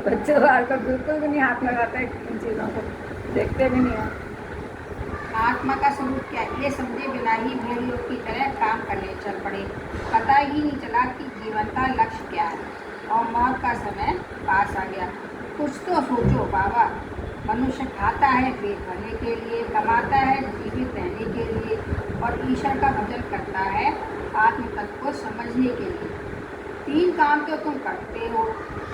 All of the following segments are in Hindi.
बच्चे तो आजकल बिल्कुल भी नहीं हाथ लगाते इन चीज़ों को, देखते भी नहीं है। आत्मा का स्वरूप क्या ये समझे बिना ही भेड़ियों की तरह काम करने चल पड़े। पता ही नहीं चला कि जीवन का लक्ष्य क्या है और मौत का समय पास आ गया। कुछ तो सोचो बाबा। मनुष्य खाता है पेट भरने के लिए, कमाता है जीवित रहने के लिए और ईश्वर का भजन करता है आत्म तत्व को समझने के लिए। 3 काम तो तुम करते हो,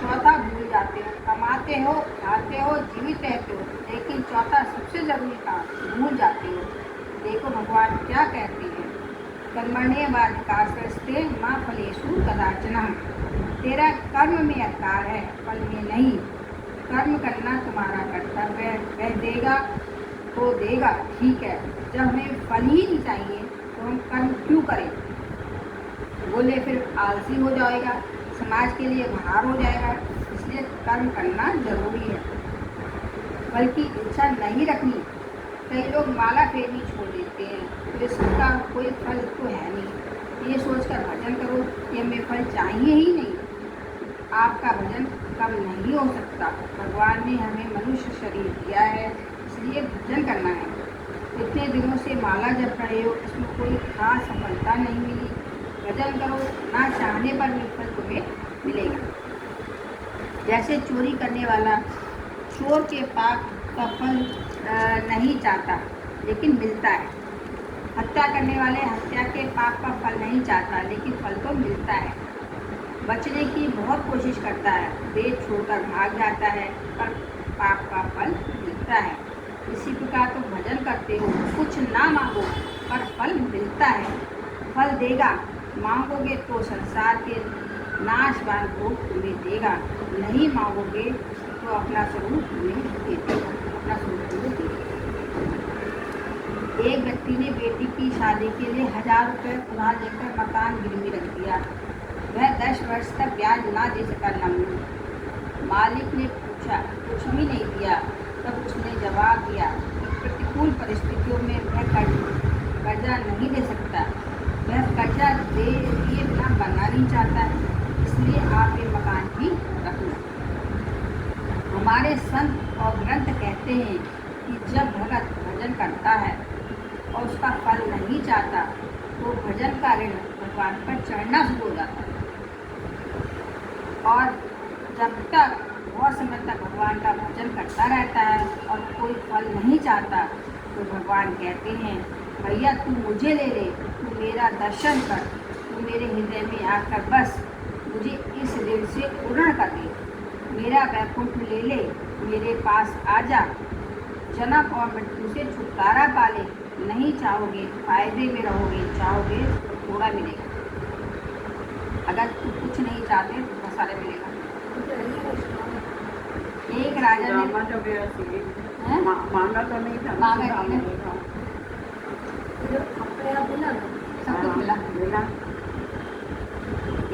चौथा भूल जाते हो। कमाते हो, खाते हो, जीवित रहते हो, लेकिन चौथा सबसे जरूरी काम भूल जाते हो। देखो भगवान क्या कहते हैं, कर्मण्येवाधिकारस्ते मा फलेषु कदाचन। तेरा कर्म में अधिकार है, फल में नहीं। कर्म करना तुम्हारा कर्तव्य है, वह देगा तो देगा, ठीक है। जब हमें फल ही नहीं चाहिए तो हम कर्म क्यों करें? बोले फिर आलसी हो जाएगा, समाज के लिए भार हो जाएगा। इसलिए कर्म करना जरूरी है, बल्कि इच्छा नहीं रखनी। कई लोग माला फेरनी छोड़ देते हैं तो इसका कोई फल तो है नहीं, ये सोचकर भजन करो कि हमें फल चाहिए ही नहीं। आपका भजन कम नहीं हो सकता। भगवान ने हमें मनुष्य शरीर दिया है, इसलिए भजन करना है। इतने दिनों से माला जप रहे हो, इसमें कोई खास सफलता नहीं मिली। भजन करो, ना चाहने पर भी फल तुम्हें मिलेगा। जैसे चोरी करने वाला चोर के पाप का फल नहीं चाहता, लेकिन मिलता है। हत्या करने वाले हत्या के पाप का फल नहीं चाहता, लेकिन फल तो मिलता है। बचने की बहुत कोशिश करता है, देश छोड़कर भाग जाता है, पर पाप का फल मिलता है। इसी प्रकार तुम भजन करते हो, कुछ ना मांगो पर फल मिलता है। फल देगा, मांगोगे तो संसार के नाशवान भोग तुम्हें देगा, नहीं मांगोगे तो अपना स्वरूप तुम्हें दे देगा, अपना स्वरूप तुम्हें दे देगा। एक व्यक्ति ने बेटी की शादी के लिए 1000 रुपये उधार लेकर मकान गिरवी रख दिया। वह 10 वर्ष तक ब्याज ना दे सका। मालिक ने पूछा, कुछ भी नहीं दिया। तब उसने जवाब दिया कि प्रतिकूल परिस्थितियों में वह कर्जा नहीं दे सकता, वह कर्जा दिए बिना बनना नहीं चाहता है, इसलिए आप ये मकान भी रख लो। हमारे संत और ग्रंथ कहते हैं कि जब भगत भजन करता है और उसका फल नहीं चाहता तो भजन का ऋण भगवान पर चढ़ना शुरू हो जाता है। और जब तक बहुत समय तक भगवान का भजन करता रहता है और कोई फल नहीं चाहता तो भगवान कहते हैं, भैया तू मुझे ले ले, तू मेरा दर्शन कर, तू मेरे हृदय में आकर बस मुझे इस ऋण से पूर्ण कर दे, मेरा वैकुंठ ले ले, मेरे पास आ जा, जन्म और मृत्यु से छुटकारा पा ले। नहीं चाहोगे फायदे में रहोगे, चाहोगे तो थोड़ा मिलेगा। अगर तुम कुछ नहीं चाहते तो बहुत सारे मिलेगा। एक राजा ने मांगा तो नहीं था, मांगा नहीं था, सब कुछ मिला।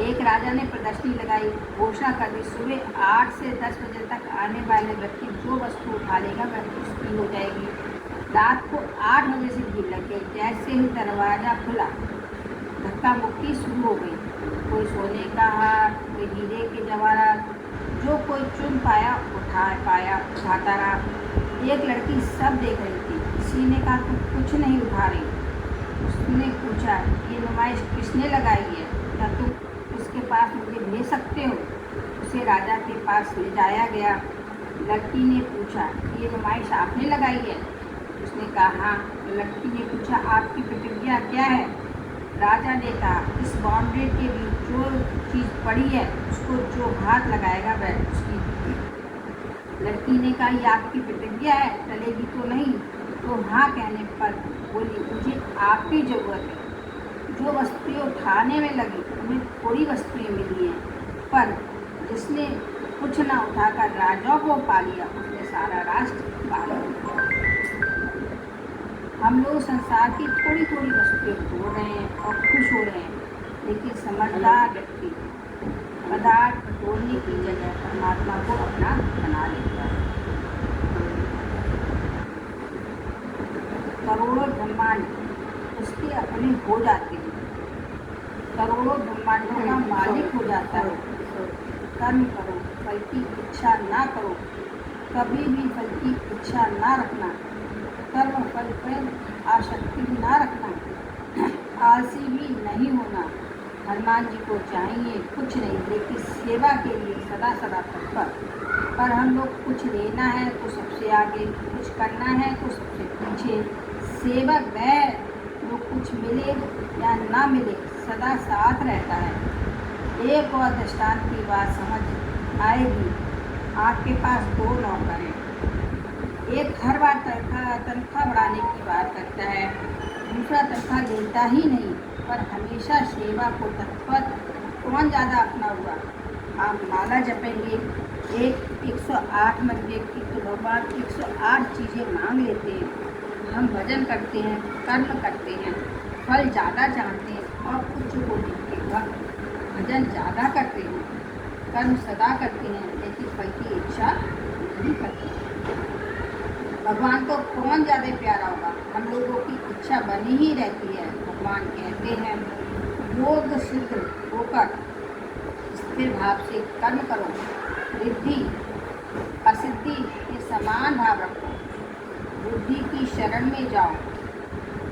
एक राजा ने प्रदर्शनी लगाई, घोषणा कर दी, सुबह 8 से 10 बजे तक आने वाले व्यक्ति जो वस्तु उठा लेगा वह उसकी हो जाएगी। रात को 8 बजे से भीड़ लग गई। जैसे ही दरवाजा खुला, धक्का मुक्की शुरू हो गई। कोई सोने का हार, कोई हीरे के जवाहरात, जो कोई चुन पाया उठाता रहा। एक लड़की सब देख रही थी। किसी ने कहा तुम कुछ नहीं उठा रही। उसने पूछा, ये नुमाइश किसने लगाई है, क्या तुम उसके पास मुझे भेज सकते हो? उसे राजा के पास ले जाया गया। लड़की ने पूछा, ये नुमाइश आपने लगाई है? उसने कहा हाँ। लड़की ने पूछा, आपकी प्रतिज्ञा क्या है? राजा ने कहा, इस बाउंड्री के बीच जो चीज़ पड़ी है उसको जो हाथ लगाएगा वह उसकी। लड़की ने कहा, ये आपकी प्रतिज्ञा है, चलेगी तो नहीं? तो हाँ कहने पर बोली, मुझे आपकी ज़रूरत है। जो वस्तुएं उठाने में लगी उन्हें थोड़ी वस्तुएं मिली हैं, पर जिसने कुछ न उठाकर राजा को पा लिया उसने सारा राष्ट्र पा लिया। हम लोग संसार की थोड़ी थोड़ी वस्तुएं तोड़ रहे हैं और खुश हो रहे हैं, लेकिन समझदार व्यक्ति पदार्थ तोड़ने की जगह परमात्मा को अपना बना लेता है। करोड़ों ब्रह्मांड उसके अपने हो जाते हैं, करोड़ों ब्रह्मांडों का मालिक हो जाता है। कर्म करो, फल की इच्छा ना करो, कभी भी फल की इच्छा ना रखना, कर्म फल पर आसक्ति भी ना रखना, आलसी भी नहीं होना। हनुमान जी को चाहिए कुछ नहीं लेकिन सेवा के लिए सदा सदा तत्पर। पर हम लोग कुछ लेना है तो सबसे आगे, कुछ करना है तो सबसे पीछे। सेवक वह जो कुछ मिले या ना मिले सदा साथ रहता है। एक और दृष्टांत की बात समझ आएगी। आपके पास 2 नौकर हैं, एक हर बार तनख्वाह बढ़ाने की बात करता है, दूसरा तनख्वाह देता ही नहीं पर हमेशा सेवा को तत्पर। कौन ज़्यादा अपना हुआ? आप माला जपेंगे, 108 मंदिर की तो भगवान 108 चीज़ें मांग लेते हैं। हम भजन करते हैं, कर्म करते हैं, फल ज़्यादा चाहते हैं और उच्च कोटि के भक्त भजन ज़्यादा करते हैं, कर्म सदा करते हैं लेकिन फल की इच्छा नहीं करते। भगवान को कौन ज़्यादा प्यारा होगा? हम लोगों की इच्छा बनी ही रहती है। भगवान कहते हैं योग सिद्ध होकर स्थिर भाव से कर्म करो, रिद्धि असिद्धि के समान भाव रखो, बुद्धि की शरण में जाओ।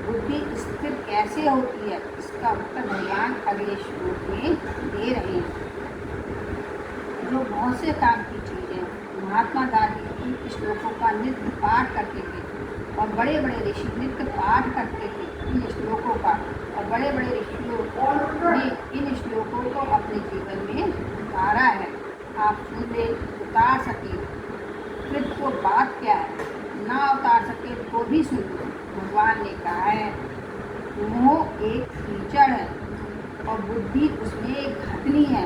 बुद्धि स्थिर कैसे होती है इसका उत्तर भगवान अगले श्लोक में दे रहे हैं। जो बहुत से काम की चीज़ें महात्मा गांधी इन श्लोकों का नित्य पाठ करते थे और बड़े बड़े ऋषि नित्य पाठ करते थे इन श्लोकों का, और बड़े बड़े ऋषियों ने इन श्लोकों को अपने जीवन में उतारा है। आप सुन ले, उतार सके कृत को बात क्या है, ना उतार सके तो भी सुन लो। भगवान ने कहा है मोह एक कीचड़ है और बुद्धि उसमें एक घटनी है,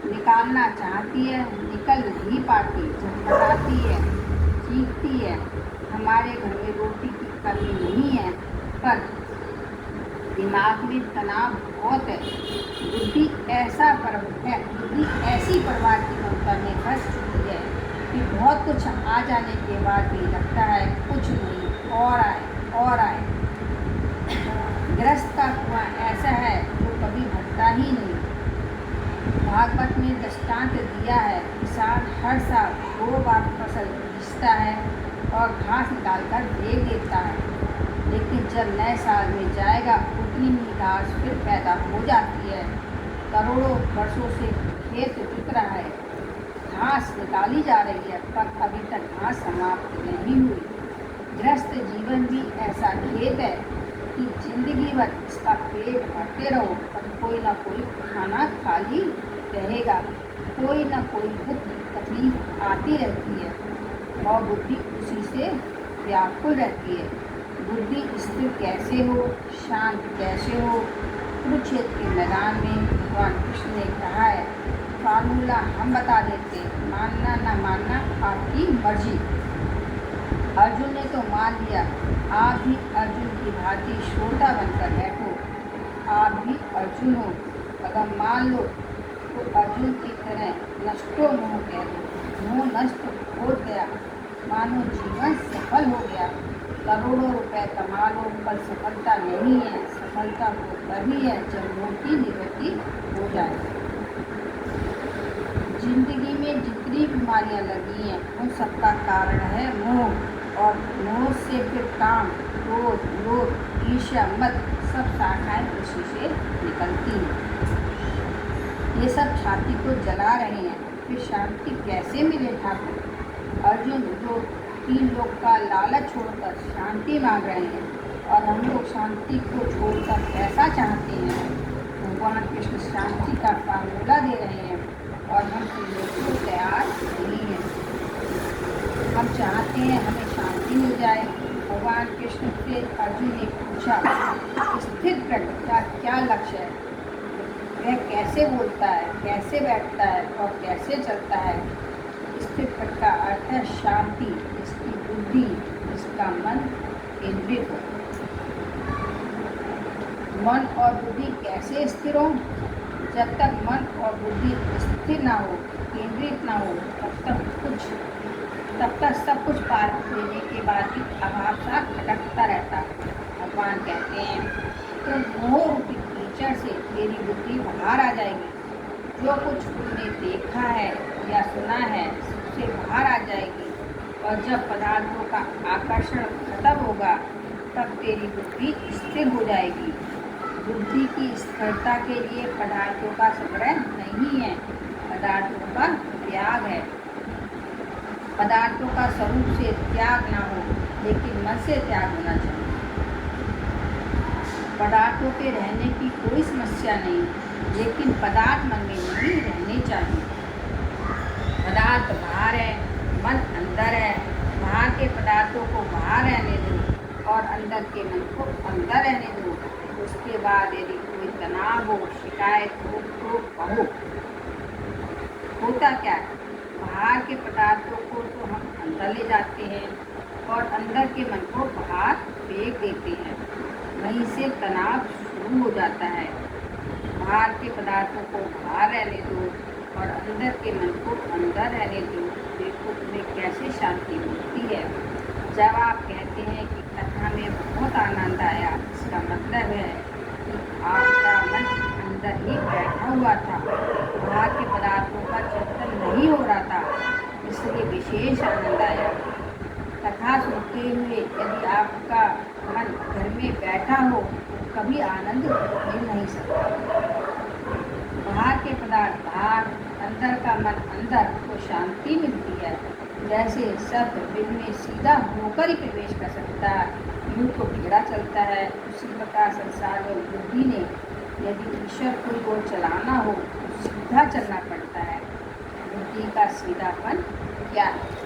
निकालना चाहती है निकल नहीं पाती, झटपटाती है, चीखती है। हमारे घर में रोटी की कमी नहीं है पर दिमाग में तनाव बहुत है। बुद्धि ऐसा पर्व है, बुद्धि ऐसी परिवार की ममता में फंस चुकी है कि बहुत कुछ आ जाने के बाद भी लगता है कुछ नहीं, और आए। गृहस्थ का कुआं ऐसा है जो कभी भरता ही नहीं। भागवत में दृष्टांत दिया है, किसान हर साल 2 बार फसल बीजता है और घास निकालकर फेंक देता है, लेकिन जब नए साल में जाएगा उतनी ही घास फिर पैदा हो जाती है। करोड़ों वर्षों से खेत बिक रहा है, घास निकाली जा रही है पर अभी तक घास समाप्त नहीं हुई। गृहस्थ जीवन भी ऐसा खेत है कि जिंदगी भर इसका पेट भरते रहो पर कोई ना कोई खाना खाली रहेगा, कोई ना कोई दुख तकलीफ आती रहती है और बुद्धि उसी से व्याकुल रहती है। बुद्धि स्थिर कैसे हो, शांत कैसे हो? कुरुक्षेत्र के मैदान में भगवान कृष्ण ने कहा है फार्मूला हम बता देते, मानना ना मानना आपकी मर्जी। अर्जुन ने तो मान लिया, आप भी अर्जुन की भांति छोटा बनकर बैठो। आप भी अर्जुन हो, अगर मान लो तो अर्जुन की तरह नष्टो मोह कह दो। मोह नष्ट हो गया, मानो जीवन सफल हो गया। करोड़ों रुपए कमा लो पर सफलता नहीं है। सफलता तो तभी है जब मोह की निवृत्ति हो जाए। जिंदगी में जितनी बीमारियां लगी हैं उन सबका कारण है मोह, और मोह से फिर काम, क्रोध, लोभ, ईर्ष्या, मद सब शाखाएं उसी से निकलती हैं। ये सब छाती को जला रहे हैं, फिर शांति कैसे मिले ठाकुर? अर्जुन जो 3 लोक का लालच छोड़कर शांति मांग रहे हैं और हम लोग शांति को छोड़कर पैसा चाहते हैं। भगवान कृष्ण शांति का फार्मूला दे रहे हैं और हम बिल्कुल तैयार नहीं हैं। हम चाहते हैं हमें शांति मिल जाए। भगवान कृष्ण से अर्जुन ने पूछा स्थिर प्रज्ञ का क्या लक्ष्य है? वह कैसे बोलता है, कैसे बैठता है और कैसे चलता है? स्थिर प्रज्ञ का अर्थ है शांति, जिसकी बुद्धि, जिसका मन केंद्रित हो। मन और बुद्धि कैसे स्थिर हो? जब तक मन और बुद्धि स्थिर ना हो, केंद्रित ना हो, तब तक सब कुछ पार लेने के बाद भी अभाव सा खटकता रहता। भगवान कहते हैं तो मोह रूपी कीचड़ से तेरी बुद्धि बाहर आ जाएगी। जो कुछ तुमने देखा है या सुना है सबसे बाहर आ जाएगी, और जब पदार्थों का आकर्षण खत्म होगा तब तेरी बुद्धि स्थिर हो जाएगी। बुद्धि की स्थिरता के लिए पदार्थों का संग्रह नहीं है, पदार्थों का त्याग है। पदार्थों का स्वरूप से त्याग ना हो, लेकिन मन से त्याग होना चाहिए। पदार्थों के रहने की कोई समस्या नहीं, लेकिन पदार्थ मन में नहीं रहने चाहिए। पदार्थ बाहर है, मन अंदर है। बाहर के पदार्थों को बाहर रहने दो और अंदर के मन को अंदर रहने दो। उसके बाद यदि कोई तनाव हो, शिकायत हो तो कहो। होता क्या है, बाहर के पदार्थों को तो हम अंदर ले जाते हैं और अंदर के मन को बाहर फेंक देते हैं। वहीं से तनाव शुरू हो जाता है। बाहर के पदार्थों को बाहर रहने दो और अंदर के मन को अंदर रहने दो। देखो तुम्हें कैसे शांति मिलती है। जब आप कहते हैं कि कथा में बहुत आनंद आया, इसका मतलब है कि आपका मन अंदर ही बैठा हुआ था, बाहर के पदार्थों का चिंतन नहीं हो रहा था, इसलिए विशेष आनंद आया। कथा सुनते हुए यदि आपका मन घर में बैठा हो तो कभी आनंद मिल नहीं सकता। बाहर के पदार्थ बाहर, अंदर का मन अंदर, तो शांति मिलती है। जैसे सब दिल में सीधा होकर ही प्रवेश कर सकता है, यूँ तो टेढ़ा चलता है, उसी प्रकार संसार में बुद्धि ने यदि ईश्वर को चलाना हो तो सीधा चलना पड़ता है। बुद्धि का सीधापन क्या है?